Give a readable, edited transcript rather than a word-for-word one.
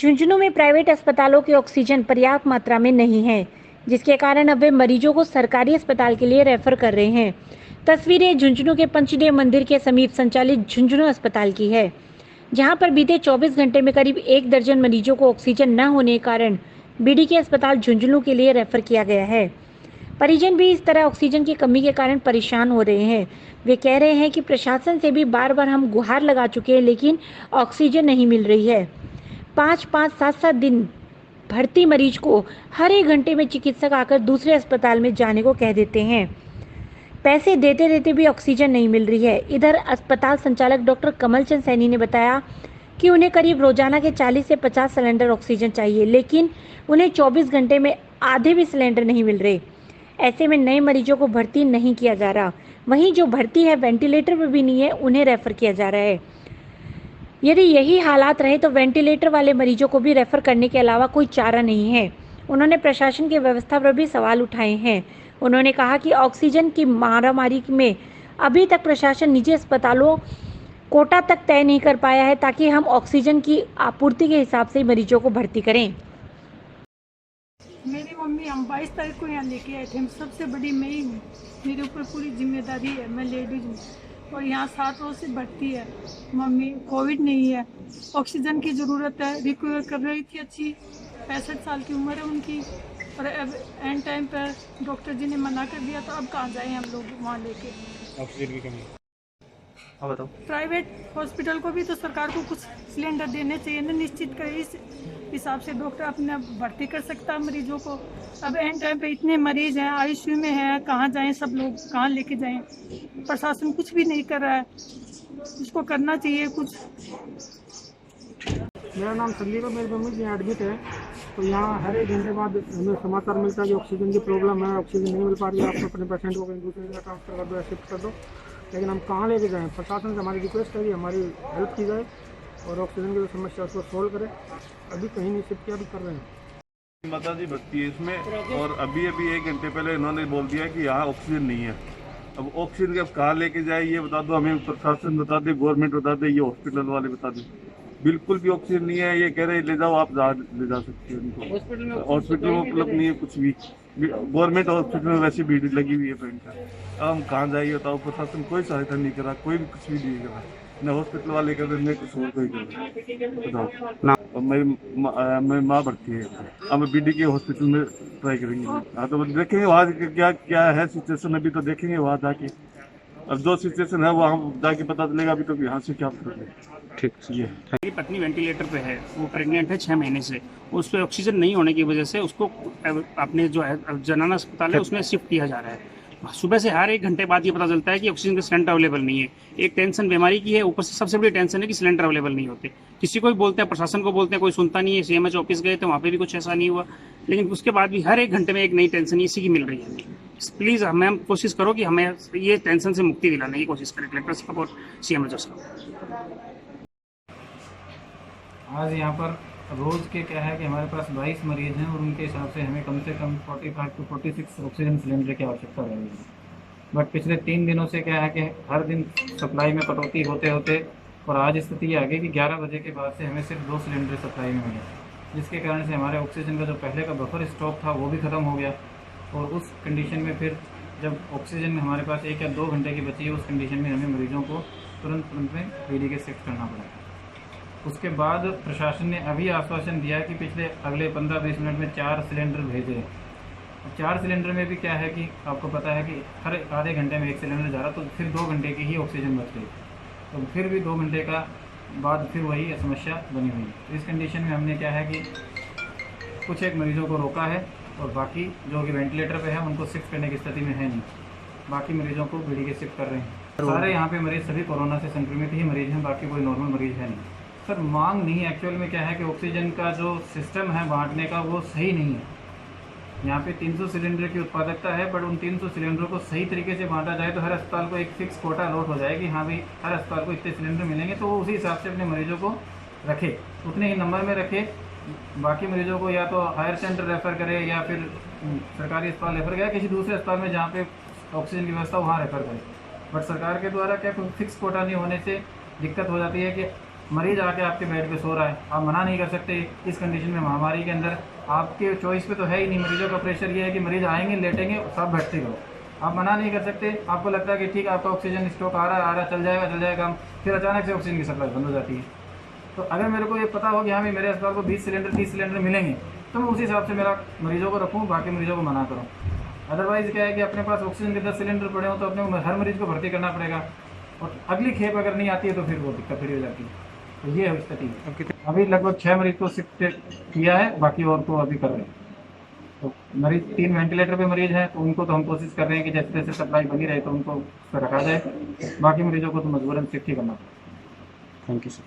झुंझुनू में प्राइवेट अस्पतालों के ऑक्सीजन पर्याप्त मात्रा में नहीं है, जिसके कारण अब वे मरीजों को सरकारी अस्पताल के लिए रेफर कर रहे हैं। तस्वीरें झुंझुनू के पंचदेव मंदिर के समीप संचालित झुंझुनू अस्पताल की है, जहां पर बीते 24 घंटे में करीब 1 दर्जन मरीजों को ऑक्सीजन न होने के कारण बीडीके अस्पताल झुंझुनू के लिए रेफर किया गया है। परिजन भी इस तरह ऑक्सीजन की कमी के कारण परेशान हो रहे हैं। वे कह रहे हैं कि प्रशासन से भी बार बार हम गुहार लगा चुके हैं, लेकिन ऑक्सीजन नहीं मिल रही है। 5-5, 7-7 दिन भर्ती मरीज को हर 1 घंटे में चिकित्सक आकर दूसरे अस्पताल में जाने को कह देते हैं। पैसे देते देते भी ऑक्सीजन नहीं मिल रही है। इधर अस्पताल संचालक डॉक्टर कमल चंद सैनी ने बताया कि उन्हें करीब रोजाना के 40 से 50 सिलेंडर ऑक्सीजन चाहिए, लेकिन उन्हें 24 घंटे में आधे भी सिलेंडर नहीं मिल रहे। ऐसे में नए मरीजों को भर्ती नहीं किया जा रहा। वहीं जो भर्ती है वेंटिलेटर पर भी नहीं है, उन्हें रेफर किया जा रहा है। यदि यही हालात रहे तो वेंटिलेटर वाले मरीजों को भी रेफर करने के अलावा कोई चारा नहीं है। उन्होंने प्रशासन की व्यवस्था पर भी सवाल उठाए हैं। उन्होंने कहा कि ऑक्सीजन की मारामारी में अभी तक प्रशासन निजी अस्पतालों कोटा तक तय नहीं कर पाया है, ताकि हम ऑक्सीजन की आपूर्ति के हिसाब से मरीजों को भर्ती करें। मेरी मम्मी हम 22 तारीख को यहाँ लेके आए थे। हम सबसे बड़ी मैं ही हूँ, मेरे ऊपर पूरी जिम्मेदारी है। मैं लेडीज हूँ और यहाँ 7 रोज से भर्ती है मम्मी। कोविड नहीं है, ऑक्सीजन की ज़रूरत है। रिकवर कर रही थी अच्छी, 65 साल की उम्र है उनकी, और अब एंड टाइम पर डॉक्टर जी ने मना कर दिया। तो अब कहाँ जाएँ हम लोग वहाँ लेके। ऑक्सीजन की कमी। हाँ बताओ। प्राइवेट हॉस्पिटल को भी तो सरकार को कुछ सिलेंडर देने चाहिए ना, निश्चित करे। इस हिसाब से डॉक्टर अपने भर्ती कर सकता है मरीजों को। अब एंड टाइम पे इतने मरीज हैं, आईसीयू में हैं, कहाँ जाएं सब लोग, कहाँ लेके जाएं। प्रशासन कुछ भी नहीं कर रहा है, उसको करना चाहिए कुछ। मेरा नाम संदीप है, मेरी मम्मी जी एडमिट है। तो यहाँ हर 1 घंटे बाद हमें समाचार मिलता है कि ऑक्सीजन की प्रॉब्लम है, ऑक्सीजन नहीं मिल पा रही है, आप अपने पेशेंट को कहीं दूसरी जगह ट्रांसफर कर दो या शिफ्ट कर दो। लेकिन हम कहाँ लेके जाएँ? प्रशासन से हमारी रिक्वेस्ट है कि हमारी हेल्प की जाए और ऑक्सीजन की जो समस्या उसको सोल्व करें। अभी कहीं नहीं शिफ्ट किया, अभी कर रहे हैं। माता जी भर्ती है इसमें, और अभी 1 घंटे पहले इन्होंने बोल दिया कि यहाँ ऑक्सीजन नहीं है। अब ऑक्सीजन अब कहाँ लेके जाए ये बता दो, हमें प्रशासन बता दे, गवर्नमेंट बता दे, ये हॉस्पिटल वाले बता दे। बिल्कुल भी ऑक्सीजन नहीं है। ये कह रहे ले जाओ, आप ले जा सकते हो इनको। हॉस्पिटल में उपलब्ध नहीं है कुछ भी। गवर्नमेंट हॉस्पिटल में वैसी भीड़ लगी हुई है पैंट। अब हम कहाँ जाइए बताओ? प्रशासन कोई सहायता नहीं करा, कोई भी कुछ भी नहीं करा। न हॉस्पिटल वाले कर रहे, कुछ और कोई कर रहे। बताओ। मेरी माँ भर्ती है, हम बीडी के हॉस्पिटल में ट्राई करेंगे। हाँ तो देखेंगे वहाँ क्या क्या है सिचुएशन, अभी तो देखेंगे वहाँ जाके। अब जो सिचुएशन है वो हम जाके पता चलेगा। अभी तो यहाँ से क्या करेंगे। ठीक ये मेरी पत्नी वेंटिलेटर पे है, वो प्रेग्नेंट है 6 महीने से। उस पर ऑक्सीजन नहीं होने की वजह से उसको अपने जो है जनाना अस्पताल है उसमें शिफ्ट किया जा रहा है। सुबह से हर 1 घंटे बाद ये पता चलता है कि ऑक्सीजन का सिलेंडर अवेलेबल नहीं है। एक टेंशन बीमारी की है, ऊपर से सबसे बड़ी टेंशन है कि सिलेंडर अवेलेबल नहीं होते। किसी को भी बोलते हैं, प्रशासन को बोलते हैं, कोई सुनता नहीं है। सीएमएच ऑफिस गए तो वहाँ पे भी कुछ ऐसा नहीं हुआ, लेकिन उसके बाद भी हर 1 घंटे में एक नई टेंशन इसी की मिल रही है। प्लीज़ मैम कोशिश करो कि हमें ये टेंशन से मुक्ति दिलाने की कोशिश करें, कलेक्टर साहब और सीएमएच साहब। आज यहाँ पर रोज़ के क्या है कि हमारे पास 22 मरीज़ हैं और उनके हिसाब से हमें कम से कम 45 to 46 ऑक्सीजन सिलेंडर की आवश्यकता रहेगी। बट पिछले 3 दिनों से क्या है कि हर दिन सप्लाई में कटौती होते होते और आज स्थिति ये आ गई कि 11 बजे के बाद से हमें सिर्फ 2 सिलेंडर सप्लाई में मिले, जिसके कारण से हमारे ऑक्सीजन का जो पहले का बफर स्टॉक था वो भी ख़त्म हो गया। और उस कंडीशन में फिर जब ऑक्सीजन हमारे पास 1 या 2 घंटे की बची है, उस कंडीशन में हमें मरीजों को तुरंत में बीडी के शिफ्ट करना पड़ा। उसके बाद प्रशासन ने अभी आश्वासन दिया है कि पिछले अगले 15-20 मिनट में 4 सिलेंडर भेजे। अब 4 सिलेंडर में भी क्या है कि आपको पता है कि हर आधे घंटे में 1 सिलेंडर जा रहा, तो फिर 2 घंटे की ही ऑक्सीजन बच गई। तो फिर भी 2 घंटे का बाद फिर वही समस्या बनी हुई। तो इस कंडीशन में हमने क्या है कि कुछ एक मरीजों को रोका है और बाकी जो कि वेंटिलेटर पे है उनको शिफ्ट करने की स्थिति में है नहीं। बाकी मरीजों को बीडी के शिफ्ट कर रहे हैं। सारे यहाँ पे मरीज सभी कोरोना से संक्रमित ही मरीज हैं, बाकी कोई नॉर्मल मरीज है नहीं। सर मांग नहीं है, एक्चुअल में क्या है कि ऑक्सीजन का जो सिस्टम है बांटने का वो सही नहीं है। यहाँ पे 300 सिलेंडर की उत्पादकता है, बट उन 300 सिलेंडरों को सही तरीके से बांटा जाए तो हर अस्पताल को एक फिक्स कोटा अलॉट हो जाए कि हाँ भाई हर अस्पताल को इतने सिलेंडर मिलेंगे, तो वो उसी हिसाब से अपने मरीजों को रखे, उतने ही नंबर में रखे। बाकी मरीजों को या तो हायर सेंटर रेफ़र करे या फिर सरकारी अस्पताल रेफ़र करे या किसी दूसरे अस्पताल में जहाँ पे ऑक्सीजन की व्यवस्था वहाँ रेफ़र करे। बट सरकार के द्वारा क्या कोई फिक्स कोटा नहीं होने से दिक्कत हो जाती है कि मरीज आके आपके बेड पे सो रहा है, आप मना नहीं कर सकते। इस कंडीशन में महामारी के अंदर आपके चॉइस पे तो है ही नहीं। मरीजों का प्रेशर ये है कि मरीज आएंगे, लेटेंगे, सब भर्ती करो। आप मना नहीं कर सकते। आपको लगता है कि ठीक है आपका ऑक्सीजन स्टॉक आ रहा है, चल जाएगा काम, फिर अचानक से ऑक्सीजन की सप्लाई बंद हो जाती है। तो अगर मेरे को ये पता हो कि हाँ भाई मेरे अस्पताल को 20 सिलेंडर 30 सिलेंडर मिलेंगे, तो मैं उसी हिसाब से मेरा मरीजों को रखूँ, बाकी मरीजों को मना करूँ। अदरवाइज़ क्या है कि अपने पास ऑक्सीजन के 10 सिलेंडर पड़े हो तो अपने को हर मरीज़ को भर्ती करना पड़ेगा, और अगली खेप अगर नहीं आती है तो फिर वो दिक्कत खड़ी हो जाती है। तो ये है स्थिति। अभी लगभग 6 मरीज को शिफ्ट किया है, बाकी और को अभी कर रहे हैं। तो मरीज 3 वेंटिलेटर पे मरीज हैं, तो उनको तो हम कोशिश कर रहे हैं कि जैसे जैसे सप्लाई बनी रहे तो उनको रखा जाए। बाकी मरीजों को तो मजबूरन शिफ्ट ही करना पड़ेगा। Thank you sir.